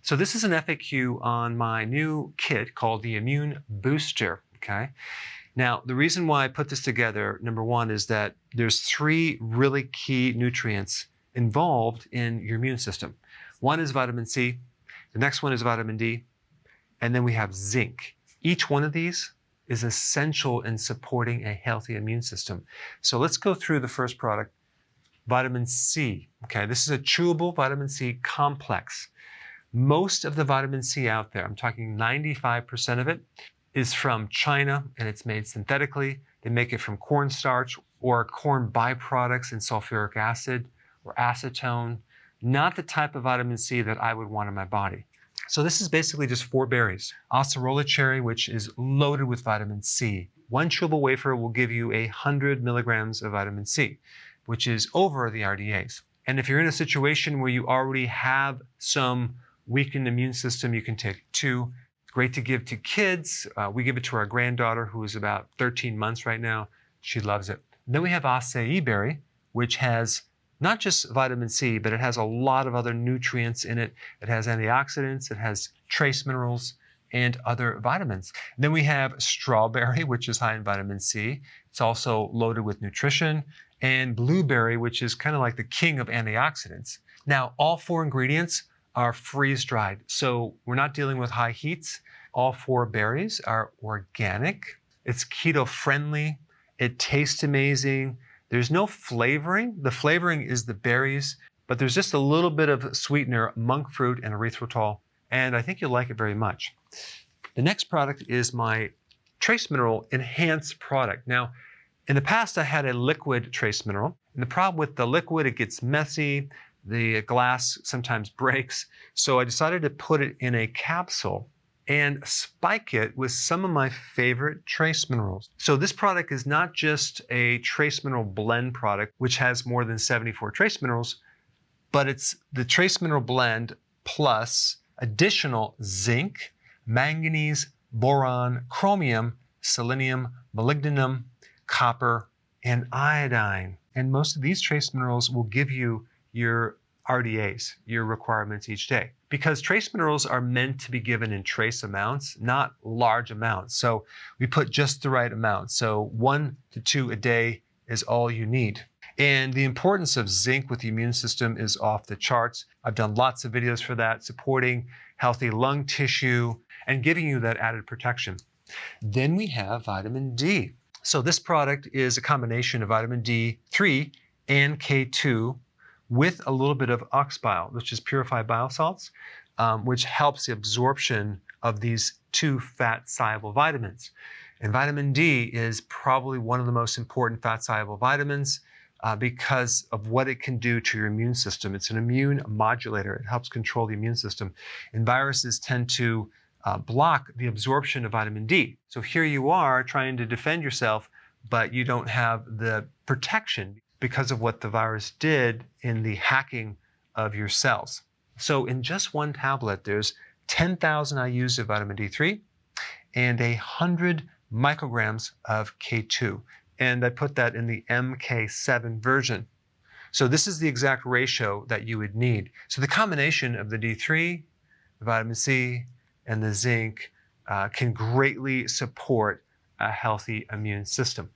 So this is an FAQ on my new kit called the Immune Booster, okay? Now, the reason why I put this together, number one, is that there's 3 really key nutrients involved in your immune system. One is vitamin C, the next one is vitamin D, and then we have zinc. Each one of these is essential in supporting a healthy immune system. So let's go through the first product, vitamin C. Okay, this is a chewable vitamin C complex. Most of the vitamin C out there, I'm talking 95% of it, is from China, and it's made synthetically. They make it from cornstarch or corn byproducts and sulfuric acid or acetone, not the type of vitamin C that I would want in my body. So this is basically just 4 berries. Acerola cherry, which is loaded with vitamin C. 1 chewable wafer will give you 100 milligrams of vitamin C, which is over the RDAs. And if you're in a situation where you already have some weakened immune system, you can take 2. Great to give to kids. We give it to our granddaughter, who is about 13 months right now. She loves it. Then we have acai berry, which has not just vitamin C, but it has a lot of other nutrients in it. It has antioxidants, it has trace minerals, and other vitamins. And then we have strawberry, which is high in vitamin C. It's also loaded with nutrition. And blueberry, which is kind of like the king of antioxidants. Now, all 4 ingredients are freeze-dried, so we're not dealing with high heats. All 4 berries are organic. It's keto-friendly. It tastes amazing. There's no flavoring. The flavoring is the berries, but there's just a little bit of sweetener, monk fruit and erythritol, and I think you'll like it very much. The next product is my trace mineral enhanced product. Now, in the past, I had a liquid trace mineral, and the problem with the liquid, it gets messy. The glass sometimes breaks. So I decided to put it in a capsule and spike it with some of my favorite trace minerals. So this product is not just a trace mineral blend product, which has more than 74 trace minerals, but it's the trace mineral blend plus additional zinc, manganese, boron, chromium, selenium, molybdenum, copper, and iodine. And most of these trace minerals will give you your RDAs, your requirements each day. Because trace minerals are meant to be given in trace amounts, not large amounts. So we put just the right amount. So 1 to 2 a day is all you need. And the importance of zinc with the immune system is off the charts. I've done lots of videos for that, supporting healthy lung tissue and giving you that added protection. Then we have vitamin D. So this product is a combination of vitamin D3 and K2 with a little bit of ox bile, which is purified bile salts, which helps the absorption of these 2 fat-soluble vitamins. And vitamin D is probably one of the most important fat-soluble vitamins because of what it can do to your immune system. It's an immune modulator. It helps control the immune system. And viruses tend to block the absorption of vitamin D. So here you are trying to defend yourself, but you don't have the protection because of what the virus did in the hacking of your cells. So in just 1 tablet, there's 10,000 IUs of vitamin D3 and 100 micrograms of K2. And I put that in the MK7 version. So this is the exact ratio that you would need. So the combination of the D3, the vitamin C, and the zinc can greatly support a healthy immune system.